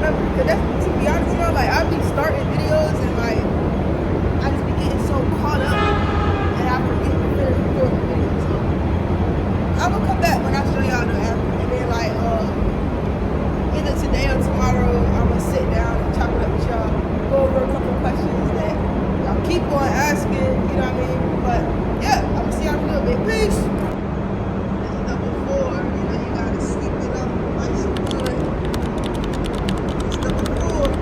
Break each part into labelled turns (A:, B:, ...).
A: remember. Cause that's, to be honest, you know, like I be starting videos and like I just be getting so caught up and I forget to finish recording the video. So I'm gonna come back when I show y'all the app, and then like either today or tomorrow I'm gonna sit down and chop it up with y'all, go over a couple questions that y'all keep on asking. You know what I mean? But yeah, I'm gonna see y'all in a little bit. Peace. This is number 4. You know, you gotta sweep it up nice and good. This is number 4.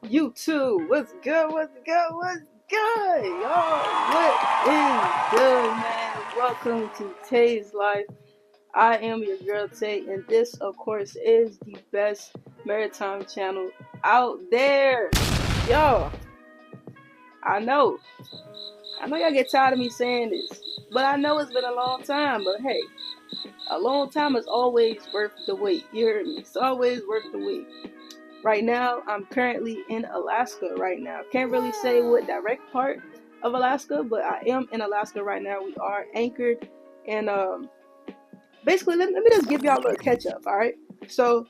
A: YouTube, what's good, what's good, what's good, y'all? What is good, man? Welcome to TayysLyfe. I am your girl Tay, and this, of course, is the best maritime channel out there. Y'all, I know y'all get tired of me saying this, but I know it's been a long time, but hey, a long time is always worth the wait. You heard me? It's always worth the wait. Right now, I'm currently in Alaska right now. Can't really say what direct part of Alaska, but I am in Alaska right now. We are anchored, and basically, let me just give y'all a little catch up, all right? So,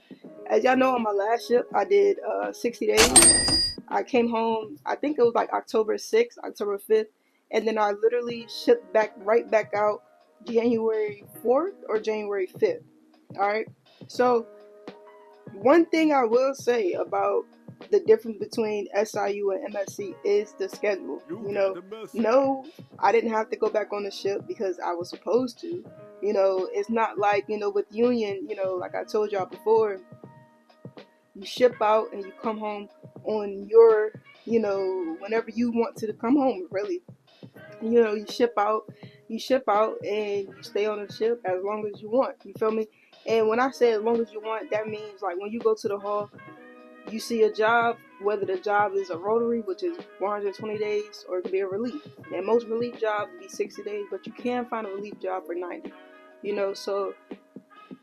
A: as y'all know, on my last ship, I did 60 days. I came home, I think it was like October 6th, October 5th, and then I literally shipped right back out January 4th or January 5th, all right? So, one thing I will say about the difference between SIU and MSC is the schedule. You know, no, I didn't have to go back on the ship because I was supposed to. You know, it's not like, you know, with Union, you know, like I told y'all before, you ship out and you come home on your, you know, whenever you want to come home, really. You know, you ship out and you stay on the ship as long as you want. You feel me? And when I say as long as you want, that means like when you go to the hall, you see a job, whether the job is a rotary, which is 120 days, or it could be a relief. And most relief jobs be 60 days, but you can find a relief job for 90. You know, so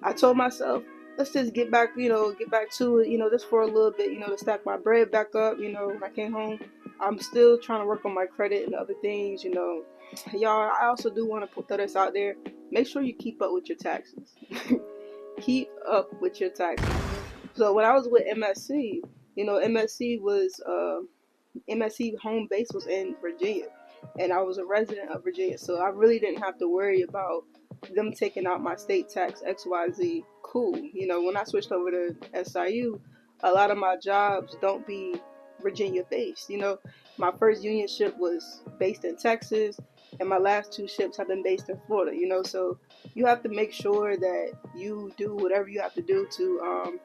A: I told myself, let's just get back to it, you know, just for a little bit, you know, to stack my bread back up. You know, when I came home, I'm still trying to work on my credit and other things, you know. Y'all, I also do want to throw this out there. Make sure you keep up with your taxes. Keep up with your taxes. So when I was with MSC, you know, MSC home base was in Virginia, and I was a resident of Virginia, so I really didn't have to worry about them taking out my state tax XYZ. Cool. You know, when I switched over to SIU, a lot of my jobs don't be Virginia based. You know, my first union ship was based in Texas, and my last 2 ships have been based in Florida. You know, so you have to make sure that you do whatever you have to do to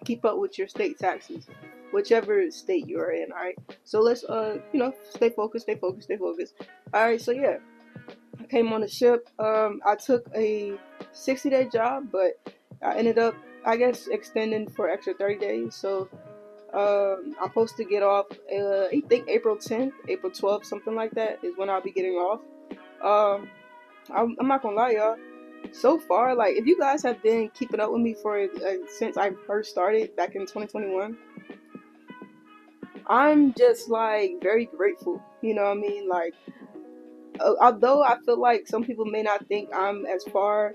A: keep up with your state taxes, whichever state you're in. All right, so let's you know, stay focused. All right, so yeah, I came on the ship. I took a 60-day job, but I ended up, I guess, extending for extra 30 days. So I'm supposed to get off, I think April 10th, April 12th, something like that is when I'll be getting off. I'm not gonna lie, y'all. So far, like, if you guys have been keeping up with me for since I first started back in 2021, I'm just like very grateful. You know what I mean? Like, although I feel like some people may not think I'm as far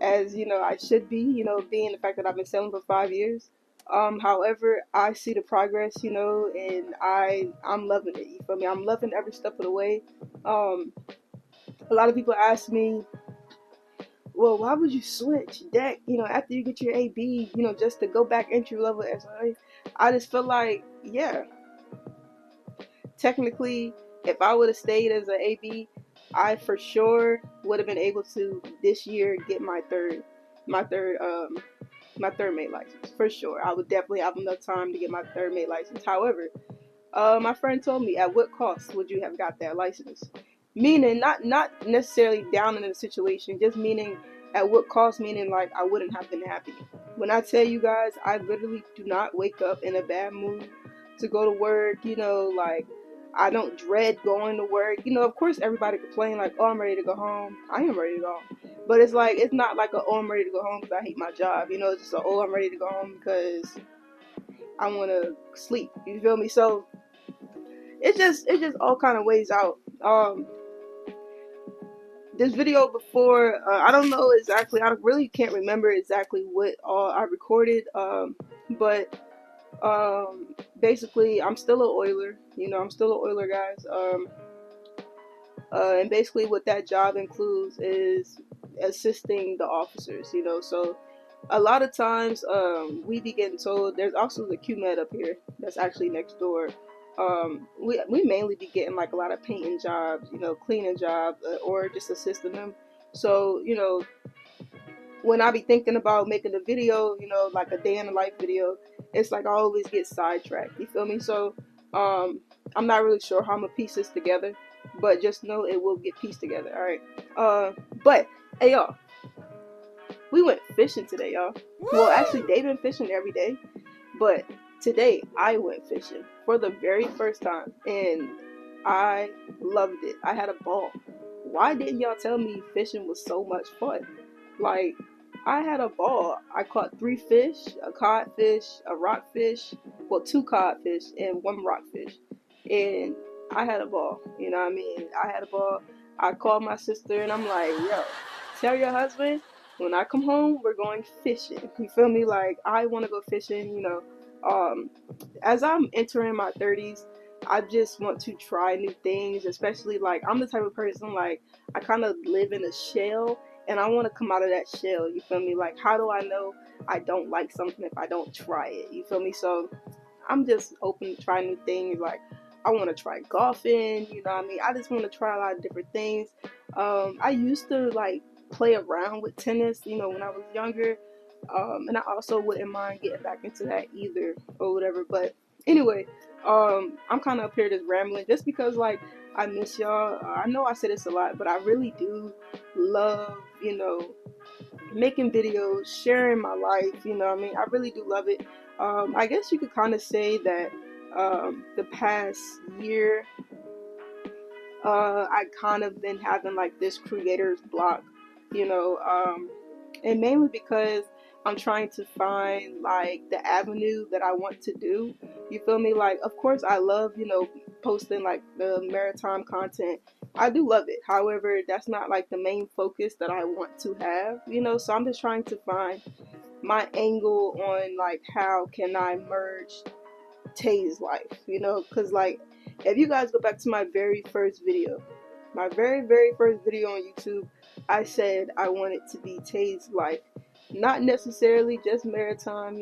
A: as, you know, I should be, you know, being the fact that I've been selling for 5 years. However, I see the progress, you know, and I'm loving it. You feel me? I'm loving every step of the way. A lot of people ask me, well, why would you switch that, after you get your AB, just to go back entry level SI? I just feel like, yeah, technically, if I would have stayed as an AB, I for sure would have been able to this year get my third, my third mate license for sure. I would definitely have enough time to get my third mate license. However, my friend told me, at what cost would you have got that license? Meaning, not necessarily down in the situation, just meaning at what cost, meaning like I wouldn't have been happy. When I tell you guys, I literally do not wake up in a bad mood to go to work, like I don't dread going to work. Of course everybody complain like, oh, I'm ready to go home. I am ready to go home. But it's like, it's not like a, oh, I'm ready to go home because I hate my job. It's just a, oh, I'm ready to go home because I want to sleep. You feel me? So it just all kind of weighs out. This video before, I don't know exactly, I really can't remember exactly what all I recorded, but basically I'm still an oiler. I'm still an oiler, guys. And basically what that job includes is assisting the officers. So a lot of times we be getting told, there's also the QMed up here that's actually next door. We mainly be getting like a lot of painting jobs, cleaning jobs, or just assisting them. So, when I be thinking about making a video, like a day in the life video, it's like I always get sidetracked. You feel me? So, I'm not really sure how I'm gonna piece this together, but just know it will get pieced together. All right. But hey, y'all, we went fishing today, y'all. Well, actually, they've been fishing every day, but today I went fishing for the very first time, and I loved it. I had a ball. Why didn't y'all tell me fishing was so much fun? Like, I had a ball. I caught 3 fish, a codfish, a rockfish, well, 2 codfish and 1 rockfish, and I had a ball. You know what I mean? I had a ball. I called my sister and I'm like, yo, tell your husband when I come home, we're going fishing. You feel me? Like, I want to go fishing, as I'm entering my 30s, I just want to try new things, especially like I'm the type of person like I kind of live in a shell and I want to come out of that shell. You feel me? Like, how do I know I don't like something if I don't try it? You feel me? So I'm just open to trying new things. Like, I want to try golfing, you know what I mean? I just want to try a lot of different things. I used to like play around with tennis, when I was younger. And I also wouldn't mind getting back into that either or whatever. But anyway, I'm kind of up here just rambling just because like I miss y'all. I know I say this a lot, but I really do love, making videos, sharing my life, I mean? I really do love it. I guess you could kind of say that the past year, I kind of been having like this creator's block, and mainly because I'm trying to find like the avenue that I want to do. You feel me? Like, of course, I love, posting like the maritime content. I do love it. However, that's not like the main focus that I want to have, so I'm just trying to find my angle on like how can I merge TayysLyfe, because like if you guys go back to my very first video, my very first video on YouTube, I said I wanted to be TayysLyfe, not necessarily just maritime,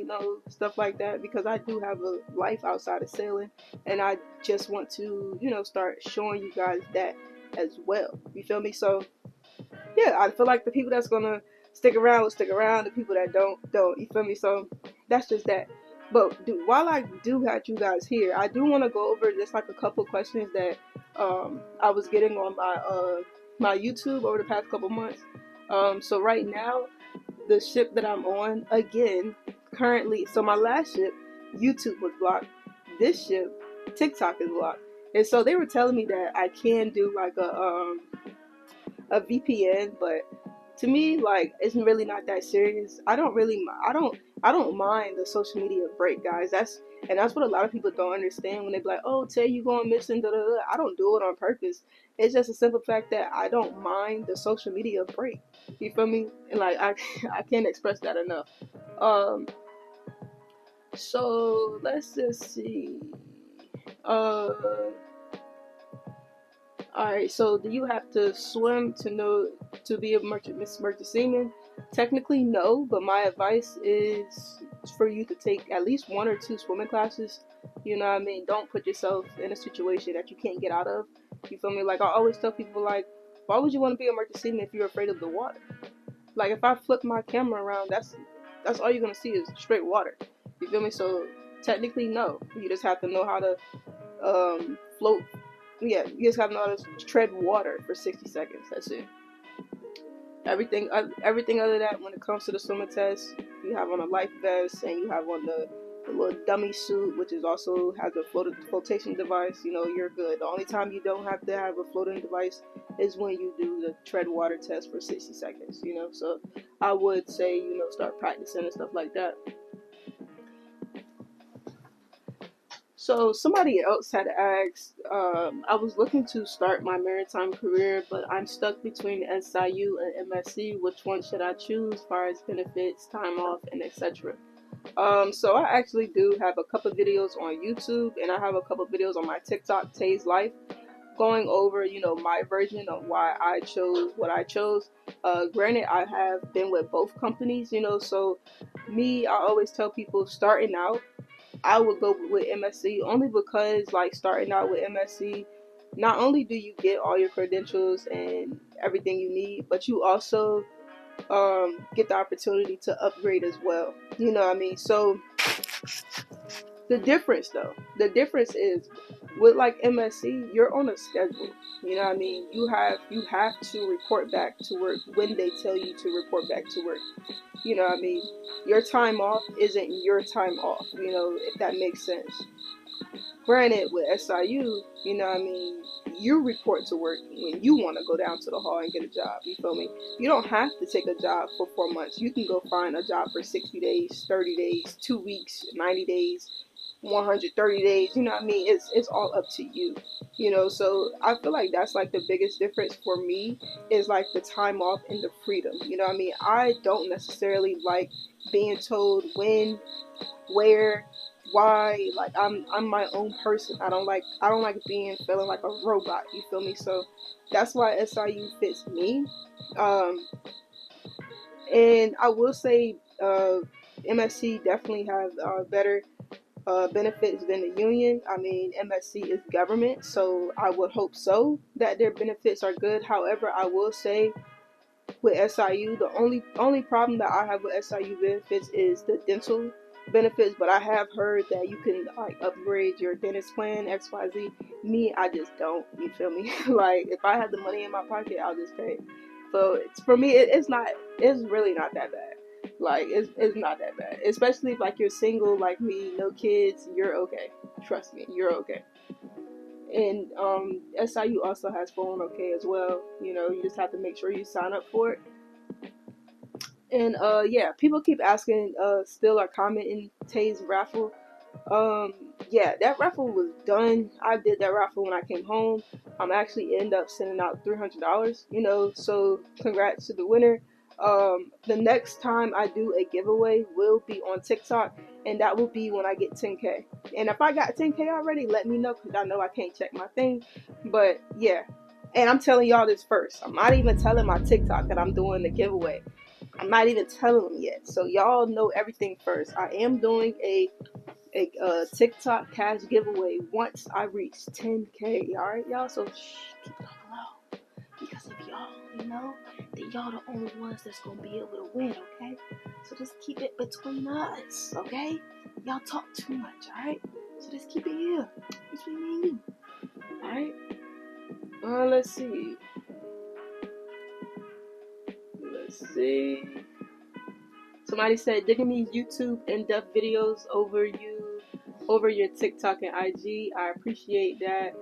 A: stuff like that, because I do have a life outside of sailing, and I just want to, start showing you guys that as well. You feel me? So yeah, I feel like the people that's gonna stick around will stick around. The people that don't. You feel me? So that's just that. But while I do have you guys here, I do want to go over just like a couple questions that I was getting on my YouTube over the past couple months. So right now, the ship that I'm on, again, currently, so my last ship, YouTube was blocked. This ship, TikTok is blocked. And so they were telling me that I can do like a VPN, but to me, like, it's really not that serious. I don't mind the social media break, guys. That's what a lot of people don't understand when they be like, oh, Tay, you going missing, da da da. I don't do it on purpose. It's just a simple fact that I don't mind the social media break. You feel me? And like, I can't express that enough. So let's just see. Alright, so do you have to swim to be a merchant seaman? Technically, no, but my advice is for you to take at least 1 or 2 swimming classes. You know what I mean? Don't put yourself in a situation that you can't get out of. You feel me? Like, I always tell people, like, why would you want to be a merchant seaman if you're afraid of the water? Like, if I flip my camera around, that's all you're gonna see is straight water. You feel me? So technically, no. You just have to know how to float. Yeah, you just have to know how to tread water for 60 seconds. That's it. Everything other than that, when it comes to the swimming test, you have on a life vest and you have on the little dummy suit, which is also has a flotation device. You know, you're good. The only time you don't have to have a floating device is when you do the tread water test for 60 seconds. You know, so I would say, you know, start practicing and stuff like that. So somebody else had asked, I was looking to start my maritime career, but I'm stuck between SIU and MSC. Which one should I choose as far as benefits, time off, and etc.? So I actually do have a couple videos on YouTube, and I have a couple videos on my TikTok, TayysLyfe, going over, you know, my version of why I chose what I chose. Granted, I have been with both companies, you know, so me, I always tell people starting out, I would go with MSC only because, like, starting out with MSC, not only do you get all your credentials and everything you need, but you also get the opportunity to upgrade as well. You know what I mean? So the difference is with like MSC, you're on a schedule. You know what I mean? You have to report back to work when they tell you to report back to work. You know what I mean? Your time off isn't your time off, you know, if that makes sense. Granted, with SIU, you know what I mean, you report to work when you want to go down to the hall and get a job, you feel me? You don't have to take a job for 4 months. You can go find a job for 60 days, 30 days, 2 weeks, 90 days, 130 days, you know what I mean? It's all up to you, you know. So I feel like that's like the biggest difference for me is like the time off and the freedom, you know what I mean? I don't necessarily like being told when, where, why. Like, I'm my own person. I don't like feeling like a robot, you feel me? So that's why SIU fits me. Um and I will say MSC definitely have better benefits than the union. I mean, MSC is government, so I would hope so that their benefits are good. However, I will say with SIU, the only problem that I have with SIU benefits is the dental benefits. But I have heard that you can like upgrade your dentist plan XYZ. Me, I just don't. You feel me? Like, if I had the money in my pocket, I'll just pay. So for me, it's not. It's really not that bad. Like, it's not that bad. Especially if like you're single like me, no kids, you're okay. Trust me, you're okay. And SIU also has 401k as well. You know, you just have to make sure you sign up for it. And yeah, people keep asking, still are commenting Tay's raffle. Yeah, that raffle was done. I did that raffle when I came home. I'm actually end up sending out $300. You know, so congrats to the winner. The next time I do a giveaway will be on TikTok, and that will be when I get 10K. And if I got 10K already, let me know, because I know I can't check my thing. But yeah, and I'm telling y'all this first. I'm not even telling my TikTok that I'm doing the giveaway. I'm not even telling them yet. So y'all know everything first. I am doing a TikTok cash giveaway once I reach 10K. All right, y'all. So keep it on the low, because if y'all only know, then y'all the only ones that's gonna be able to win. Okay. So just keep it between us. Okay. Y'all talk too much. All right. So just keep it here between me and you. All right. Let's see. Let's see. Somebody said, digging these YouTube in-depth videos over your TikTok and IG. I appreciate that.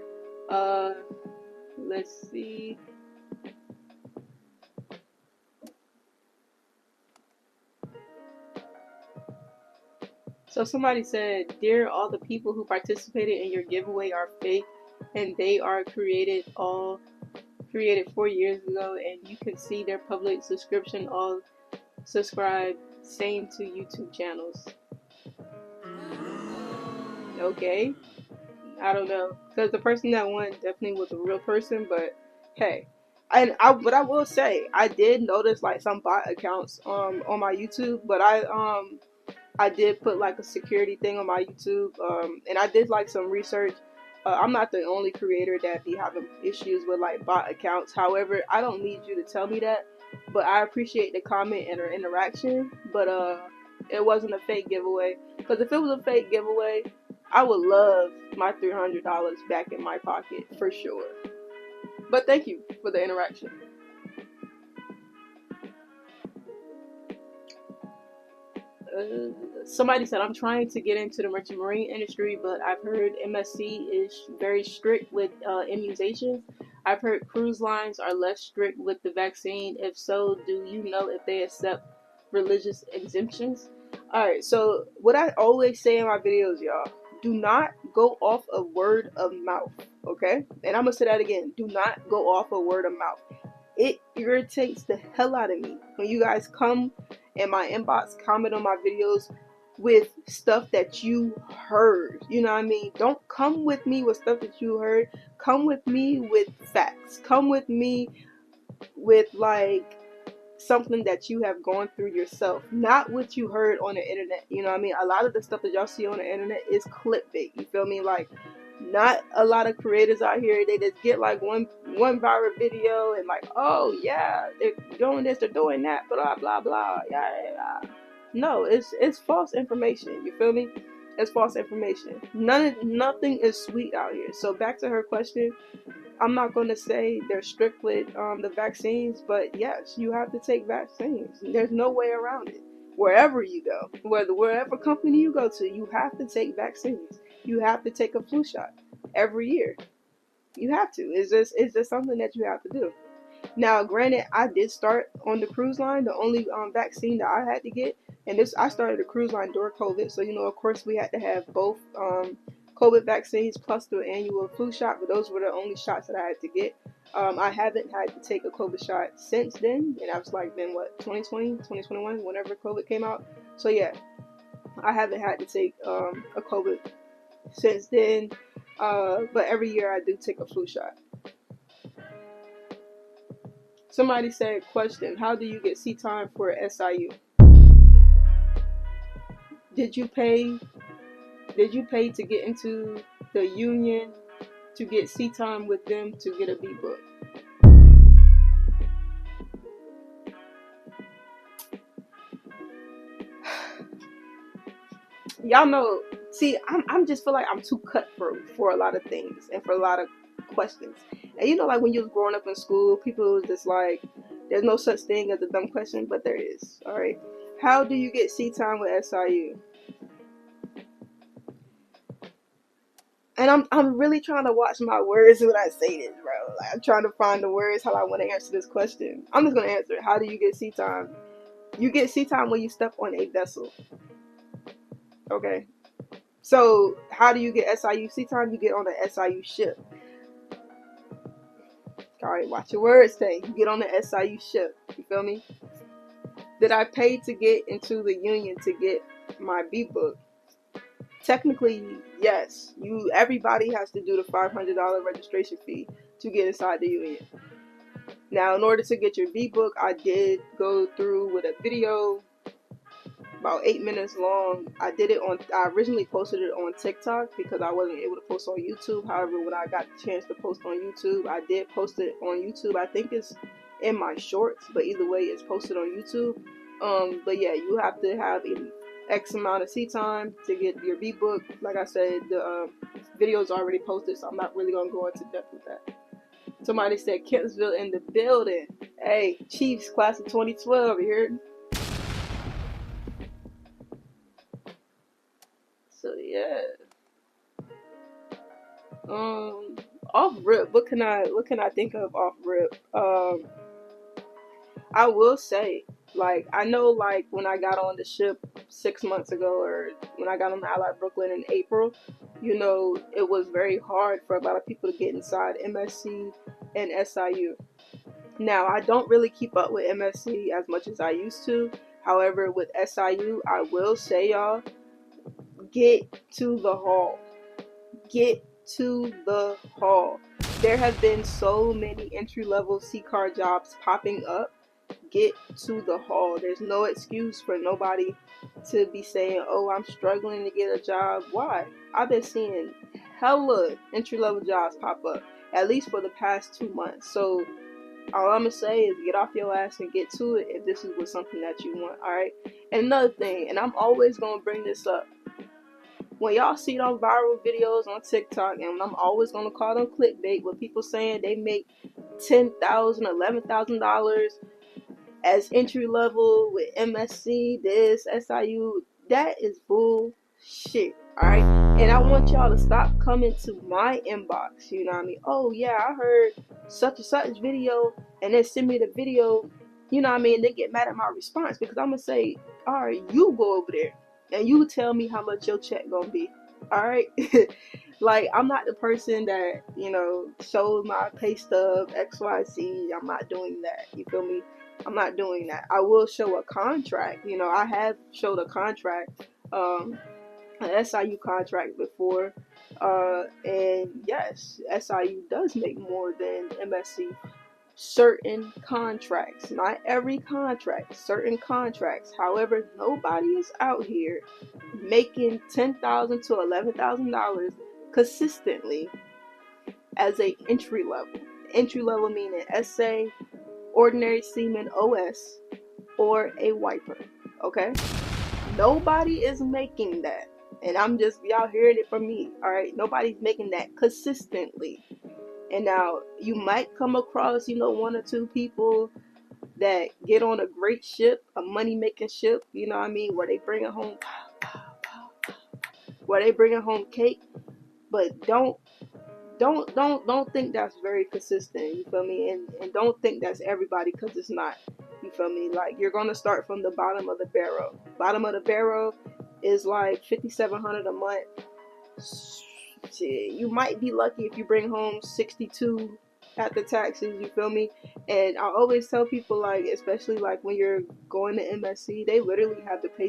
A: Let's see. So somebody said, dear, all the people who participated in your giveaway are fake, and they are created 4 years ago, and you can see their public subscription all subscribe, same to YouTube channels. Okay. I don't know, because the person that won definitely was a real person. But hey, but I will say I did notice like some bot accounts on my YouTube, but I did put like a security thing on my YouTube, and I did like some research. I'm not the only creator that be having issues with like bot accounts. However, I don't need you to tell me that, but I appreciate the comment and our interaction. But it wasn't a fake giveaway, because if it was a fake giveaway, I would love my $300 back in my pocket for sure. But thank you for the interaction. Somebody said, I'm trying to get into the merchant marine industry, but I've heard MSC is very strict with immunizations. I've heard cruise lines are less strict with the vaccine. If so, do you know if they accept religious exemptions? Alright, so what I always say in my videos, y'all, do not go off of word of mouth, okay? And I'm going to say that again. Do not go off of word of mouth. It irritates the hell out of me when you guys come in my inbox, comment on my videos with stuff that you heard. You know what I mean? Don't come with me with stuff that you heard. Come with me with facts. Come with me with like something that you have gone through yourself, not what you heard on the internet. You know what I mean? A lot of the stuff that y'all see on the internet is clickbait. You feel me? Like, not a lot of creators out here, they just get like one viral video and like, oh yeah, they're doing this, they're doing that, blah blah blah, yeah, yeah. No, it's false information. You feel me? It's false information. Nothing is sweet out here. So back to her question, I'm not going to say they're strict with the vaccines, but yes, you have to take vaccines. There's no way around it. Wherever you go, wherever company you go to, you have to take vaccines. You have to take a flu shot every year. You have to. It's just something that you have to do. Now, granted, I did start on the cruise line. The only vaccine that I had to get, and I started a cruise line during COVID. So, of course, we had to have both COVID vaccines plus the annual flu shot. But those were the only shots that I had to get. I haven't had to take a COVID shot since then. And I was like, then what, 2020, 2021, whenever COVID came out. So, yeah, I haven't had to take a COVID since then. But every year I do take a flu shot. Somebody said, question, how do you get seat time for SIU? Did you pay to get into the union to get seat time with them to get a B book? Y'all know, see, I'm just feel like I'm too cutthroat for a lot of things and for a lot of questions. And like when you was growing up in school, people was just like, there's no such thing as a dumb question, but there is. All right. How do you get seat time with SIU? And I'm really trying to watch my words when I say this, bro. Like, I'm trying to find the words how I want to answer this question. I'm just gonna answer it. How do you get seat time? You get seat time when you step on a vessel. Okay. So how do you get SIU seat time? You get on the SIU ship. Alright, watch your words, Tay. You get on the SIU ship. You feel me? Did I pay to get into the union to get my B book? Technically, yes. Everybody has to do the $500 registration fee to get inside the union. Now, in order to get your B book, I did go through with a video about 8 minutes long. I originally posted it on TikTok because I wasn't able to post on YouTube. However, when I got the chance to post on YouTube, I did post it on YouTube. I think it's in my shorts, but either way, it's posted on YouTube. But yeah, you have to have an X amount of seat time to get your B book. Like I said, the video's already posted, so I'm not really gonna go into depth with that. Somebody said Kempsville in the building. Hey, Chiefs, class of 2012, you heard? So yeah. Off rip, what can I think of off rip? I will say, like, I know, like, when I got on the ship 6 months ago, or when I got on the Allied Brooklyn in April, it was very hard for a lot of people to get inside MSC and SIU. Now, I don't really keep up with MSC as much as I used to. However, with SIU, I will say, y'all, get to the hall. Get to the hall. There have been so many entry-level sea car jobs popping up. Get to the hall. There's no excuse for nobody to be saying, oh, I'm struggling to get a job. Why? I've been seeing hella entry-level jobs pop up, at least for the past 2 months. So all I'm gonna say is get off your ass and get to it if this is something that you want, alright? And another thing, and I'm always gonna bring this up, when y'all see those viral videos on TikTok, and I'm always gonna call them clickbait, with people saying they make $10,000, $11,000 as entry level with MSc, this, SIU, that is bullshit, alright? And I want y'all to stop coming to my inbox, you know what I mean? Oh yeah, I heard such and such video, and then send me the video, you know what I mean? They get mad at my response, because I'm gonna say, alright, you go over there and you tell me how much your check gonna be, alright? Like, I'm not the person that, you know, shows my pay stub, XYZ. I'm not doing that, you feel me? I'm not doing that. I will show a contract. You know, I have showed a contract, an SIU contract before, and yes, SIU does make more than MSc. Certain contracts, not every contract, certain contracts. However, nobody is out here making $10,000 to $11,000 consistently as a entry level. Entry level meaning SA, ordinary seaman OS, or a wiper, okay? Nobody is making that. And I'm just, y'all hearing it from me, alright? Nobody's making that consistently. And now, you might come across, you know, 1 or 2 people that get on a great ship, a money-making ship, you know what I mean, where they bring home cake, but don't think that's very consistent, you feel me? And don't think that's everybody, because it's not, you feel me? Like, you're gonna start from the bottom of the barrel. Bottom of the barrel is like $5,700 a month. Shit, you might be lucky if you bring home 62 after taxes, you feel me? And I always tell people, like, especially like when you're going to MSc, they literally have the pay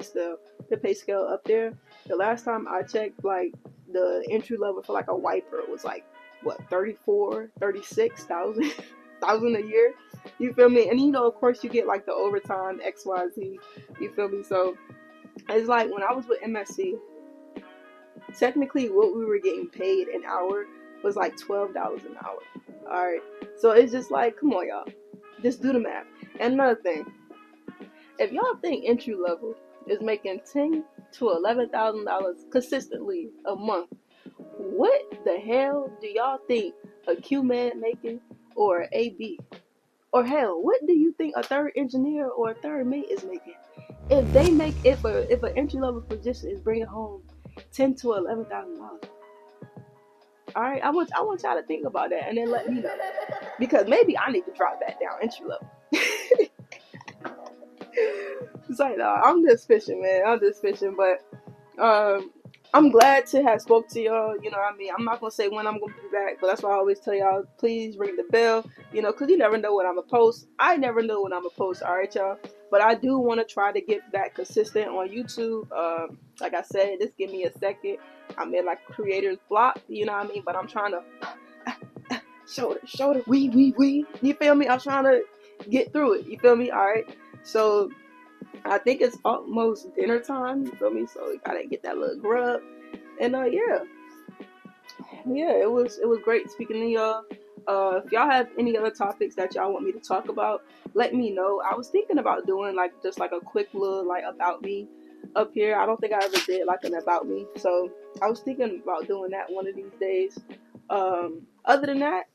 A: scale up there. The last time I checked, like, the entry level for like a wiper was like, what, 34, 36,000 thousand a year, you feel me? And you know, of course, you get like the overtime, XYZ, you feel me? So it's like, when I was with MSc, technically what we were getting paid an hour was like $12 an hour. Alright, so it's just like, come on, y'all, just do the math. And another thing, if y'all think entry level is making $10,000 to $11,000 consistently a month, what the hell do y'all think a Q-man making, or an AB? Or hell, what do you think a third engineer or a third mate is making? If they make, if an entry level position is bringing home $10,000 to $11,000, all right, I want y'all to think about that, and then let me know, because maybe I need to drop that down entry level. It's like, no, I'm just fishing, man. I'm just fishing, but I'm glad to have spoke to y'all, you know what I mean? I'm not going to say when I'm going to be back, but that's why I always tell y'all, please ring the bell, you know, because you never know when I'm going to post. I never know when I'm going to post, all right, y'all? But I do want to try to get back consistent on YouTube. Like I said, just give me a second. I'm in like creator's block, you know what I mean? But I'm trying to shoulder, we. You feel me? I'm trying to get through it, you feel me? All right? So I think it's almost dinner time, you feel me? So we gotta get that little grub. And yeah, it was great speaking to y'all. If y'all have any other topics that y'all want me to talk about, let me know. I was thinking about doing like just like a quick little like about me up here. I don't think I ever did like an about me, so I was thinking about doing that one of these days. Other than that,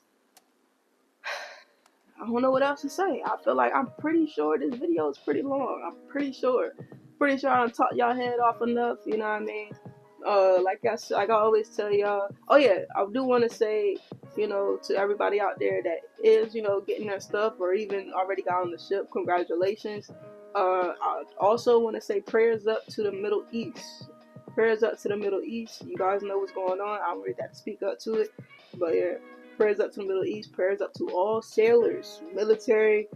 A: I don't know what else to say. I feel like I'm pretty sure this video is pretty long. I'm pretty sure I done talked y'all head off enough, you know what I mean? Like I always tell y'all, oh yeah, I do want to say, you know, to everybody out there that is, you know, getting their stuff or even already got on the ship, congratulations. I also want to say prayers up to the Middle East. Prayers up to the Middle East. You guys know what's going on. I don't really have to speak up to it, but yeah, prayers up to the Middle East. Prayers up to all sailors, military,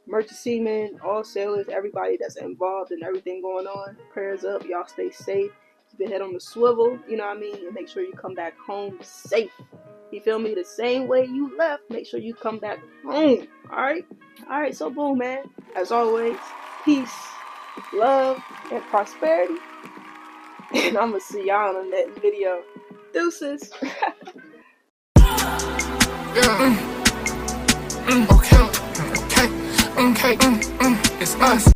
A: merchant seamen, all sailors, everybody that's involved in everything going on. Prayers up. Y'all stay safe. keep your head on the swivel, you know what I mean, and make sure you come back home safe. You feel me? The same way you left, make sure you come back home. Alright? Alright, so boom, man. As always, peace, love, and prosperity. And I'm gonna see y'all in the next video. Deuces.
B: Okay, it's us.